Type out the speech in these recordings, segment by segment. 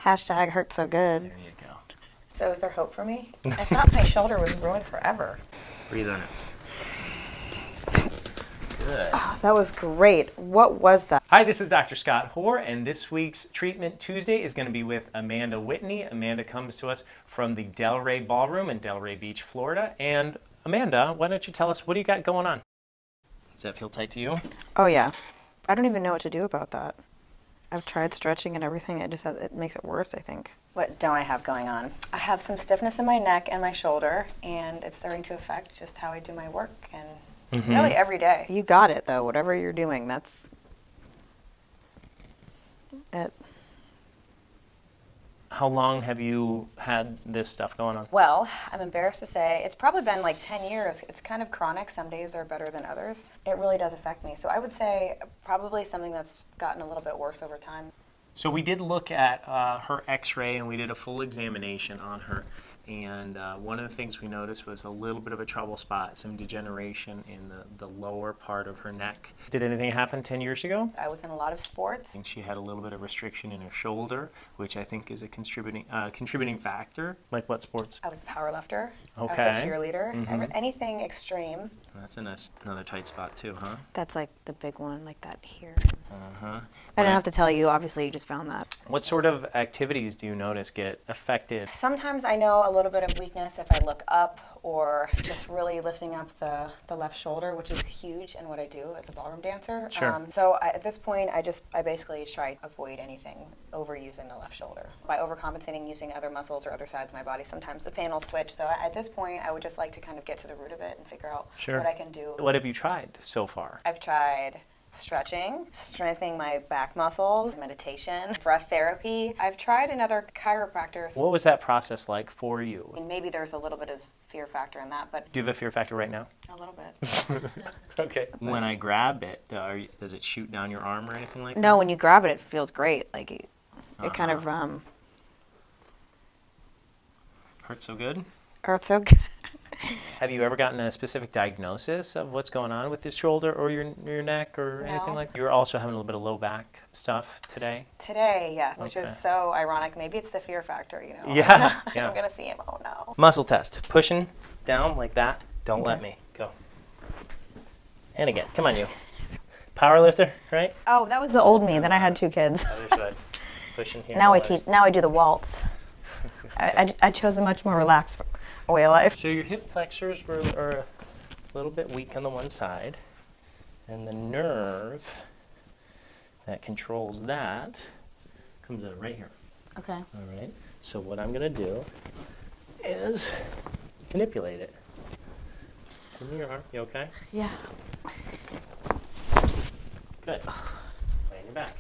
Hashtag hurt so good. There you go. So is there hope for me? I thought my shoulder was ruined forever. Breathe on it. Good. Oh, that was great. What was that? Hi, this is Dr. Scott Hoar, and this week's Treatment Tuesday is going to be with Amanda Whitney. Amanda comes to us from the Delray Ballroom in Delray Beach, Florida. And Amanda, why don't you tell us, what do you got going on? Does that feel tight to you? Oh, yeah. I don't even know what to do about that. I've tried stretching and everything. It makes it worse, I think. What don't I have going on? I have some stiffness in my neck and my shoulder, and it's starting to affect just how I do my work and really every day. You got it, though. Whatever you're doing, that's it. How long have you had this stuff going on? Well, I'm embarrassed to say it's probably been like 10 years. It's kind of chronic. Some days are better than others. It really does affect me. So I would say probably something that's gotten a little bit worse over time. So we did look at her x-ray and we did a full examination on her. And one of the things we noticed was a little bit of a trouble spot, some degeneration in the lower part of her neck. Did anything happen 10 years ago? I was in a lot of sports. And she had a little bit of restriction in her shoulder, which I think is a contributing factor. Like what sports? I was a power lifter. Okay. I was a cheerleader. Anything extreme. That's another tight spot too, huh? That's like the big one, like that here. Uh-huh. I don't have to tell you. Obviously, you just found that. What sort of activities do you notice get affected? Sometimes I know a little bit of weakness if I look up or just really lifting up the left shoulder, which is huge in what I do as a ballroom dancer. Sure. At this point, I basically try to avoid anything overusing the left shoulder. By overcompensating using other muscles or other sides of my body, sometimes the pain will switch. So at this point, I would just like to kind of get to the root of it and figure out what I can do. What have you tried so far? I've tried stretching, strengthening my back muscles, meditation, breath therapy. I've tried another chiropractor. What was that process like for you? And maybe there's a little bit of fear factor in that, but Do you have a fear factor right now? a little bit. Okay. When I grab it, does it shoot down your arm or anything like that? No, when you grab it, it feels great. Like it kind of Hurts so good? hurts so good. Have you ever gotten a specific diagnosis of what's going on with your shoulder or your neck or anything like that? You're also having a little bit of low back stuff today? Today, yeah, which is so ironic. Maybe it's the fear factor, you know. Yeah. I'm going to see him. Oh, no. Muscle test. Pushing down like that. Don't let me. Go. And again. Come on, you. Power lifter, right? Oh, that was the old me. Then I had 2 kids. Other side. Pushing here. Now I do the waltz. I chose a much more relaxed way of life. So your hip flexors are a little bit weak on the one side, and the nerve that controls that comes out right here. Okay. All right. So what I'm going to do is manipulate it. Give me your arm. You okay? Yeah. Good. Lay on your back.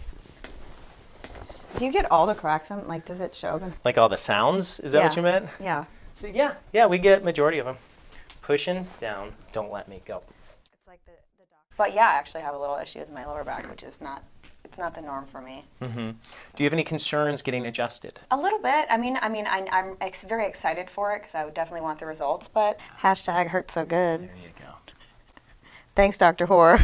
Do you get all the cracks on? Like, does it show them? Like all the sounds? Is that what you meant? Yeah. So yeah, we get majority of them. Pushing down. Don't let me go. It's like the doctor. But yeah, I actually have a little issues in my lower back, which is not the norm for me. Mm-hmm. Do you have any concerns getting adjusted? A little bit. I'm very excited for it because I would definitely want the results, but Hashtag hurt so good. There you go. Thanks, Dr. Hoar.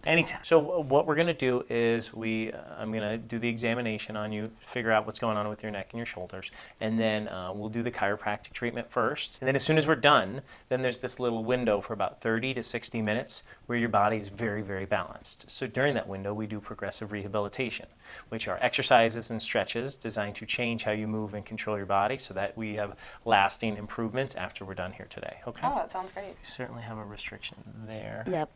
Anytime. So what we're going to do is I'm going to do the examination on you, figure out what's going on with your neck and your shoulders, and then we'll do the chiropractic treatment first. And then as soon as we're done, then there's this little window for about 30 to 60 minutes where your body is very, very balanced. So during that window, we do progressive rehabilitation, which are exercises and stretches designed to change how you move and control your body so that we have lasting improvements after we're done here today. Okay? oh, that sounds great. You certainly have a restriction there. Yep.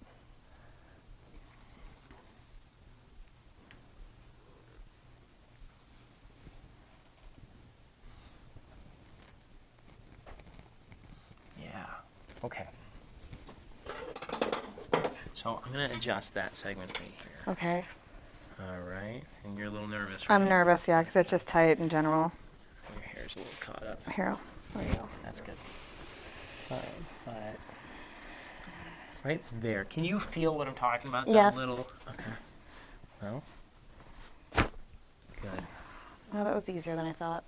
Okay. So I'm going to adjust that segment right here. Okay. All right. And you're a little nervous, right? I'm nervous, yeah, because it's just tight in general. Your hair's a little caught up. Here, there you go. That's good. All right. Right there. Can you feel what I'm talking about? Yes. That little. Okay. Well. Good. Oh, that was easier than I thought.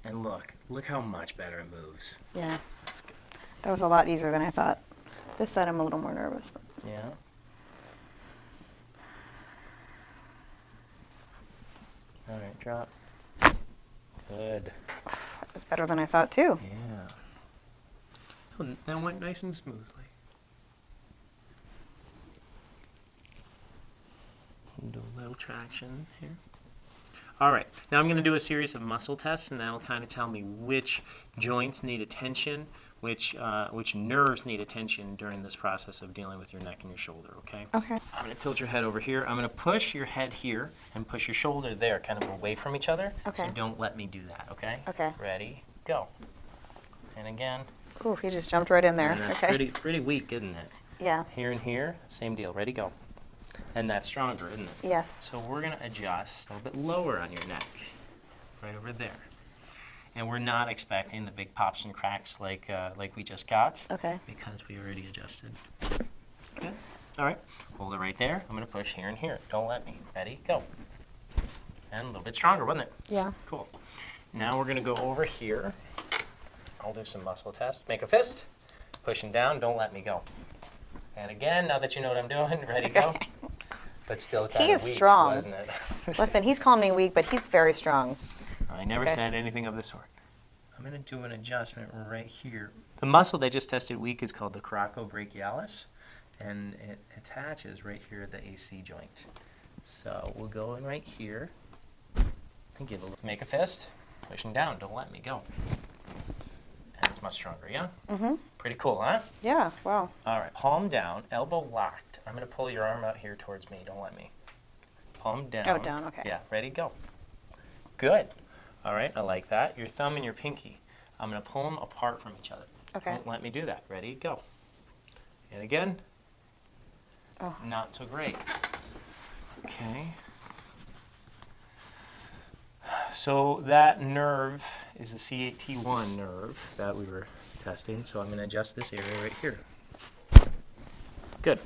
And look how much better it moves. Yeah. That's good. That was a lot easier than I thought. This side I'm a little more nervous. But. Yeah. All right, drop. Good. It's better than I thought too. Yeah. Oh, that went nice and smoothly. Do a little traction here. All right, now I'm going to do a series of muscle tests, and that'll kind of tell me which joints need attention, which nerves need attention during this process of dealing with your neck and your shoulder, okay? Okay. I'm going to tilt your head over here. I'm going to push your head here and push your shoulder there, kind of away from each other. Okay. So don't let me do that, okay? Okay. Ready, go. And again. Ooh, he just jumped right in there. And that's Okay. pretty weak, isn't it? Yeah. Here and here, same deal. Ready, go. And that's stronger, isn't it? Yes. So we're going to adjust a little bit lower on your neck, right over there. And we're not expecting the big pops and cracks like we just got. Okay. Because we already adjusted. Good. All right. Hold it right there. I'm going to push here and here. Don't let me. Ready, go. And a little bit stronger, wasn't it? Yeah. Cool. Now we're going to go over here. I'll do some muscle tests. Make a fist. Pushing down. Don't let me go. And again, now that you know what I'm doing, ready, go. But still kind He of is weak, strong. wasn't it? Listen, he's calling me weak, but he's very strong. I never Okay. said anything of the sort. I'm going to do an adjustment right here. The muscle they just tested weak is called the Coracobrachialis, and it attaches right here at the AC joint. So we'll go in right here and give a little. Make a fist, pushing down. Don't let me go. And it's much stronger, yeah? Mm-hmm. Pretty cool, huh? Yeah. Wow. All right, palm down, elbow locked. I'm going to pull your arm out here towards me. Don't let me. Palm down. Oh, down. Okay. Yeah, ready, go. Good. All right, I like that. Your thumb and your pinky. I'm going to pull them apart from each other. Okay. Don't let me do that. Ready, go. And again. Oh. Not so great. Okay. So that nerve is the C8T1 nerve that we were testing. So I'm going to adjust this area right here. Good.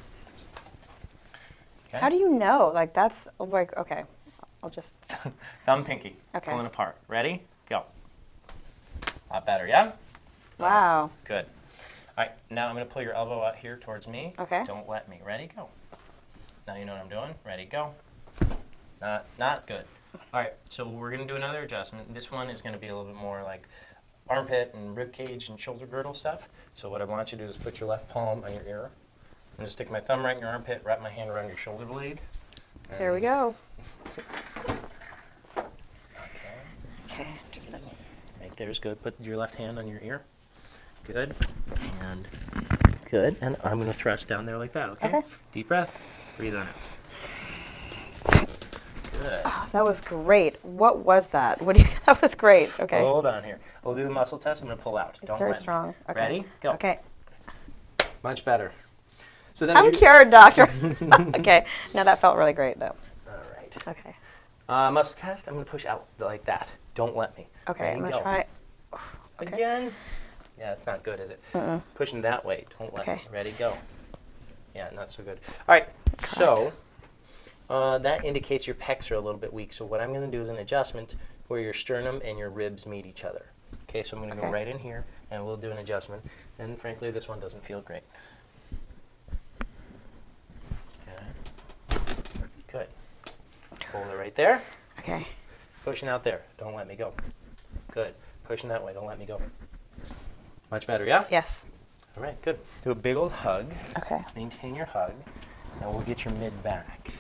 Okay. How do you know? Like, that's like, okay. I'll just. Thumb, pinky. Okay. Pulling apart. Ready? Go. A lot better, yeah? Wow. Good. All right, now I'm going to pull your elbow out here towards me. Okay. Don't let me. Ready? Go. Now you know what I'm doing. Ready? Go. Not good. All right, so we're going to do another adjustment. This one is going to be a little bit more like armpit and rib cage and shoulder girdle stuff. So what I want you to do is put your left palm on your ear. I'm going to stick my thumb right in your armpit, wrap my hand around your shoulder blade. There we go. Okay. Okay. Just let me. Right there's good. Put your left hand on your ear. Good. And good. And I'm going to thrust down there like that, okay? Okay. Deep breath. Breathe on it. Good. Oh, that was great. What was that? What do you? That was great. Okay. Hold on here. We'll do the muscle test. I'm going to pull out. It's Don't very let me. strong. Okay. Ready? Go. Okay. Much better. So then I'm you- cured, doctor. Okay. Now that felt really great, though. All right. Okay. Muscle test. I'm going to push out like that. Don't let me. Okay. Ready? I'm gonna Go. try. Okay. Again. Yeah, it's not good, is it? Pushing that way. Don't let Okay. me. Ready? Go. Yeah, not so good. All right. So that indicates your pecs are a little bit weak. So what I'm going to do is an adjustment where your sternum and your ribs meet each other. Okay, so I'm going to go Okay. right in here, and we'll do an adjustment. And frankly, this one doesn't feel great. Okay. Good. Hold it right there. Okay. Pushing out there. Don't let me go. Good. Pushing that way. Don't let me go. Much better, yeah? Yes. All right, good. Do a big old hug. Okay. Maintain your hug, and we'll get your mid back.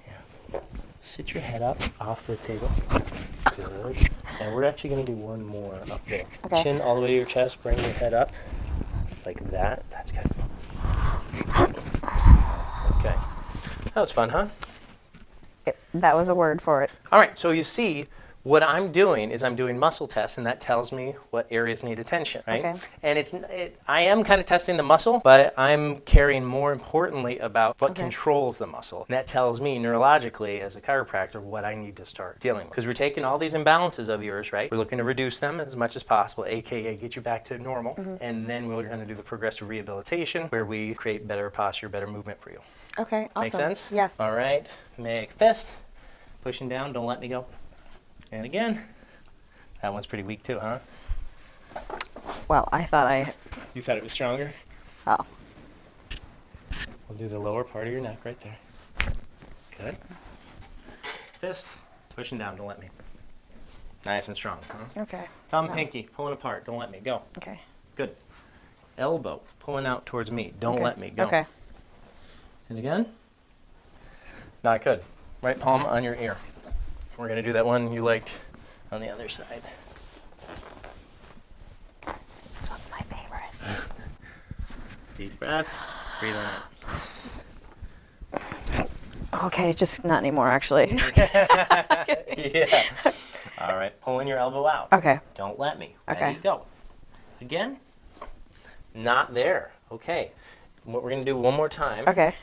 Yeah. Sit your head up off the table. Good. And we're actually going to do one more up there. Okay. Chin all the way to your chest. Bring your head up like that. That's good. Okay. That was fun, huh? That was a word for it. All right, so you see, what I'm doing is I'm doing muscle tests, and that tells me what areas need attention, right? Okay. And I am kind of testing the muscle, but I'm caring more importantly about what Okay. controls the muscle. And that tells me neurologically, as a chiropractor, what I need to start dealing with. Because we're taking all these imbalances of yours, right? We're looking to reduce them as much as possible, aka get you back to normal. And then we're going to do the progressive rehabilitation, where we create better posture, better movement for you. Okay. Awesome. Make sense? Yes. All right, make fist. Pushing down, don't let me go. And again. That one's pretty weak too, huh? Well, I thought I. You thought it was stronger? Oh. We'll do the lower part of your neck right there. Good. fist, pushing down, don't let me. Nice and strong. Huh? Okay. Thumb, No. pinky, pulling apart, don't let me. Go. Okay. Good. Elbow, pulling out towards me, don't Okay. let me. Go. Okay. And again. Not good. Right palm on your ear. We're going to do that one you liked on the other side. This one's my favorite. Deep breath. Breathe on Okay, just not anymore, actually. Yeah. All right. Pulling your elbow out. Okay. Don't let me. Okay. Ready, go. Again. Not there. Okay. What we're going to do one more time. Okay.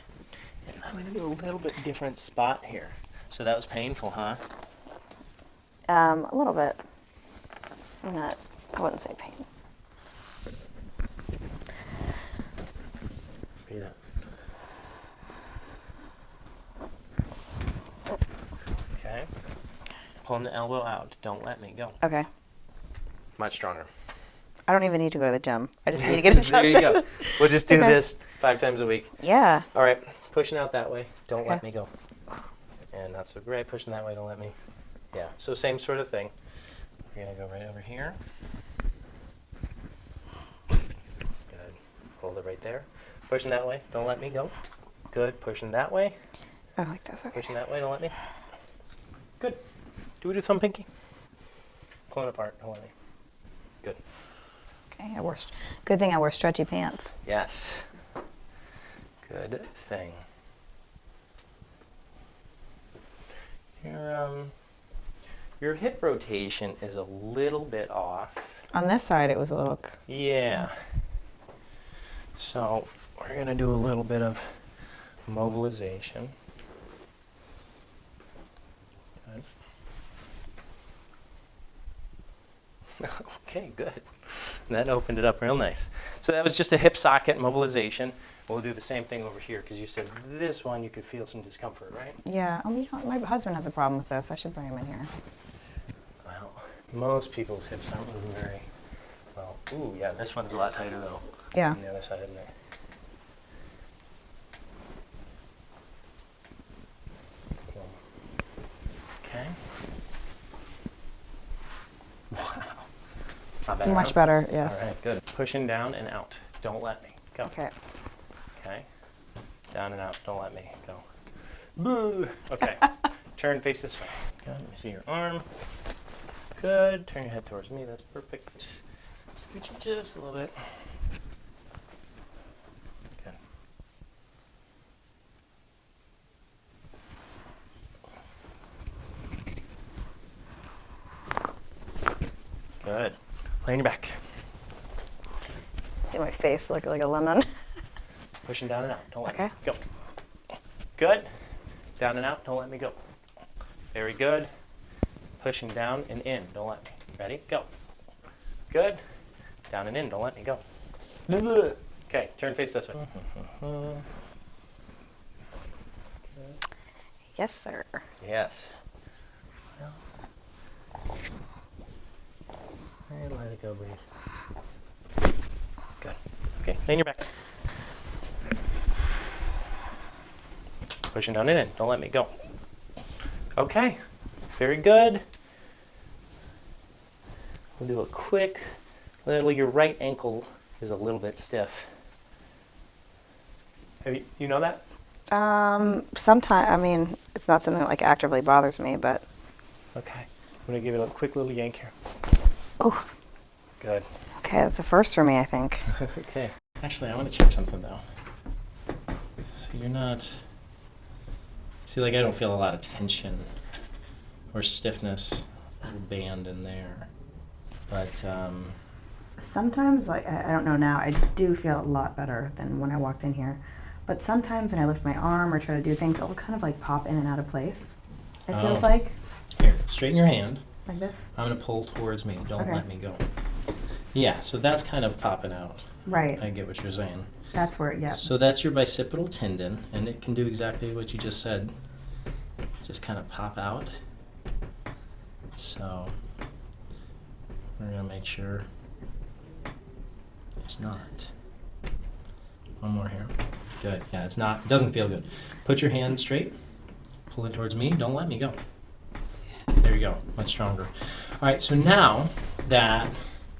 And I'm going to do a little bit different spot here. So that was painful, huh? A little bit. I wouldn't say pain. Breathe out. Okay. Pulling the elbow out. Don't let me. Go. Okay. Much stronger. I don't even need to go to the gym. I just need to get adjusted. There you go. We'll just do Okay. this 5 times a week. Yeah. All right. Pushing out that way. Don't let Okay. me go. And not so great. Pushing that way. Don't let me. Yeah. So same sort of thing. We're going to go right over here. Good. Hold it right there. Pushing that way. Don't let me go. Good. Pushing that way. I like this. Okay. Pushing that way. Don't let me. Good. Do we do thumb pinky? Pulling apart. Don't let me. Good. Okay. Good thing I wear stretchy pants. Yes. Good thing. Your hip rotation is a little bit off. On this side, it was a little. Yeah. So we're going to do a little bit of mobilization. Good. Okay, good. That opened it up real nice. So that was just a hip socket mobilization. We'll do the same thing over here because you said this one you could feel some discomfort, right? Yeah. My husband has a problem with this. I should bring him in here. Well, most people's hips aren't moving very well. Ooh, yeah, this one's a lot tighter though. Yeah. On the other side, isn't it? Okay. Wow. Not bad, Much huh? better. Yes. All right, good. Pushing down and out. Don't let me. Go. Okay. Okay. Down and out. Don't let me. Go. Boo. Okay. Turn, face this way. Good. Let me see your arm. Good. Turn your head towards me. That's perfect. Scooch it just a little bit. Good. Good. Lay on your back. See my face look like a lemon. Pushing down and out. Don't let Okay. me. Go. Good. Down and out. Don't let me go. Very good. Pushing down and in. Don't let me. Ready? Go. Good. Down and in. Don't let me go. Okay. Turn face this way. Yes, sir. Yes. Well. And let it go, breathe. Good. Okay. Lay on your back. Pushing down and in. Don't let me go. Okay. Very good. We'll do a quick little, your right ankle is a little bit stiff. You know that? Sometimes, I mean, it's not something that like actively bothers me, but. Okay. I'm going to give it a quick little yank here. Oh. Good. Okay, that's a first for me, I think. Okay. Actually, I want to check something though. So you're not. See, like I don't feel a lot of tension or stiffness, little band in there. But Sometimes, like, I don't know now, I do feel a lot better than when I walked in here. But sometimes when I lift my arm or try to do things, it'll kind of like pop in and out of place. It feels Oh. like. Here, straighten your hand. Like this? I'm going to pull towards me. Don't Okay. let me go. Yeah, so that's kind of popping out. Right. I get what you're saying. That's where, yeah. So that's your bicipital tendon, and it can do exactly what you just said. Just kind of pop out. So we're going to make sure it's not. One more here. Good. Yeah, it's not. It doesn't feel good. Put your hand straight. Pull it towards me. Don't let me go. you go. Much stronger. All right, so now that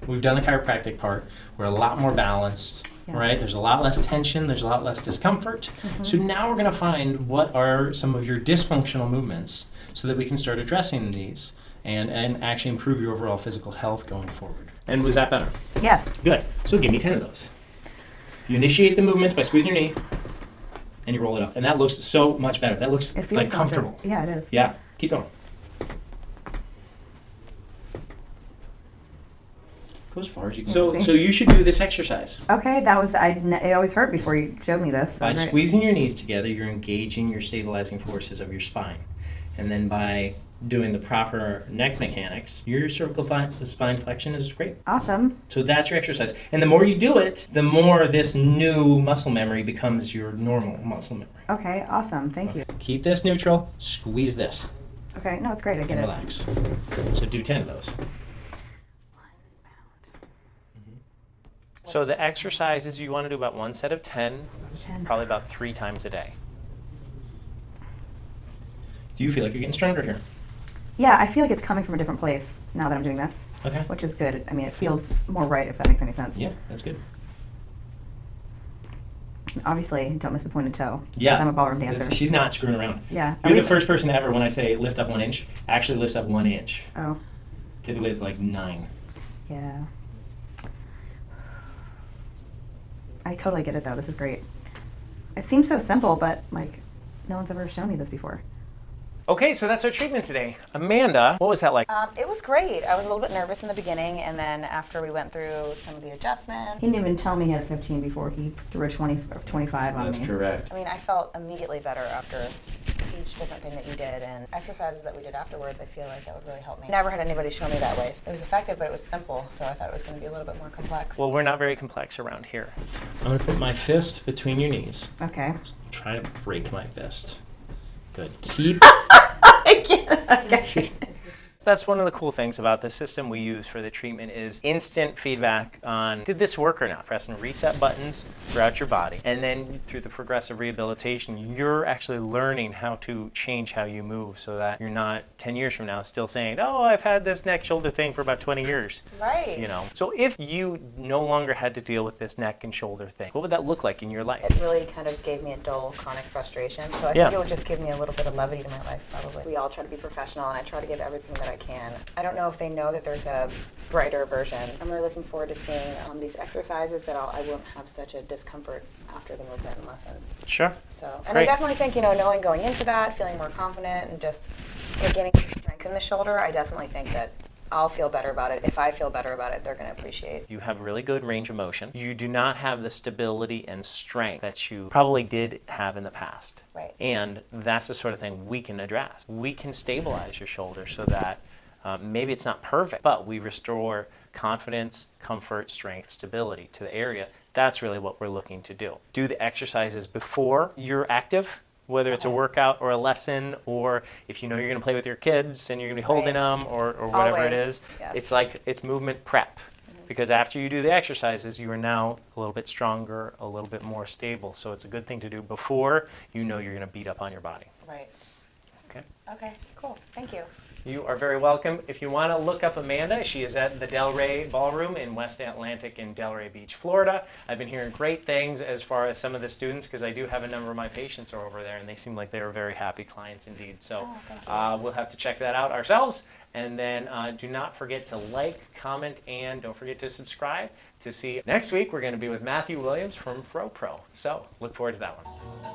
we've done the chiropractic part, we're a lot more balanced, right? There's a lot less tension. There's a lot less discomfort. So now we're going to find what are some of your dysfunctional movements so that we can start addressing these and actually improve your overall physical health going forward. And was that better? Yes. Good. So give me 10 of those. You initiate the movement by squeezing your knee, and you roll it up. And that looks so much better. That looks It feels like so comfortable. good. Yeah, it is. Yeah. Keep going. Go as far as you can. So you should do this exercise. Okay, that was, it always hurt before you showed me this. By Great. squeezing your knees together, you're engaging your stabilizing forces of your spine. And then by doing the proper neck mechanics, your cervical spine flexion is great. Awesome. So that's your exercise. And the more you do it, the more this new muscle memory becomes your normal muscle memory. Okay, awesome. Thank you. Keep this neutral. Squeeze this. Okay, no, it's great. I get And it. relax. So do 10 of those. So the exercises, you want to do about 1 set of 10, 10. probably about 3 times a day. Do you feel like you're getting stronger here? Yeah, I feel like it's coming from a different place now that I'm doing this, Okay. which is good. I mean, it feels more right, if that makes any sense. Yeah, that's good. Obviously, don't miss the pointed toe. Yeah. 'Cause I'm a ballroom dancer. She's not screwing around. Yeah. You're the first person ever, when I say lift up 1 inch, actually lifts up 1 inch. Oh, Typically it's like 9. yeah. I totally get it, though. This is great. It seems so simple, but, like, no one's ever shown me this before. Okay, so that's our treatment today. Amanda, what was that like? It was great. I was a little bit nervous in the beginning, and then after we went through some of the adjustments, He didn't even tell me he had a 15 before he threw a 20 or 25 on me. correct. I mean, I felt immediately better after each different thing that you did, and exercises that we did afterwards, I feel like that would really help me. Never had anybody show me that way. It was effective, but it was simple, so I thought it was going to be a little bit more complex. Well, we're not very complex around here. I'm going to put my fist between your knees. Okay. Try to break my fist. Good. Keep... Okay. That's one of the cool things about the system we use for the treatment is instant feedback on did this work or not. Pressing reset buttons throughout your body. And then through the progressive rehabilitation, you're actually learning how to change how you move so that you're not 10 years from now still saying, oh, I've had this neck shoulder thing for about 20 years. Right. You know. So if you no longer had to deal with this neck and shoulder thing, what would that look like in your life? It really kind of gave me a dull, chronic frustration, so I think it would just give me a little bit of levity to my life, probably. We all try to be professional, and I try to give everything that I can. I don't know if they know that there's a brighter version. I'm really looking forward to seeing these exercises that I won't have such a discomfort after the movement and lesson. Sure. So, and Great. I definitely think, knowing going into that, feeling more confident, and just gaining strength in the shoulder, I definitely think that I'll feel better about it. If I feel better about it, they're going to appreciate. You have really good range of motion. You do not have the stability and strength that you probably did have in the past. Right. And that's the sort of thing we can address. We can stabilize your shoulder so that maybe it's not perfect, but we restore confidence, comfort, strength, stability to the area. That's really what we're looking to do. Do the exercises before you're active, whether it's a workout or a lesson, or if you know you're going to play with your kids and you're going to be holding them or whatever it Always, is. yes. It's movement prep. Because after you do the exercises, you are now a little bit stronger, a little bit more stable. So it's a good thing to do before you know you're going to beat up on your body. Right. Okay. Okay, cool. Thank you. You are very welcome. If you want to look up Amanda, she is at the Delray Ballroom in West Atlantic in Delray Beach, Florida. I've been hearing great things as far as some of the students, because I do have a number of my patients are over there, and they seem like they are very happy clients indeed. So we'll have to check that out ourselves. And then do not forget to like, comment, and don't forget to subscribe to see. Next week, we're going to be with Matthew Williams from FroPro. So look forward to that one.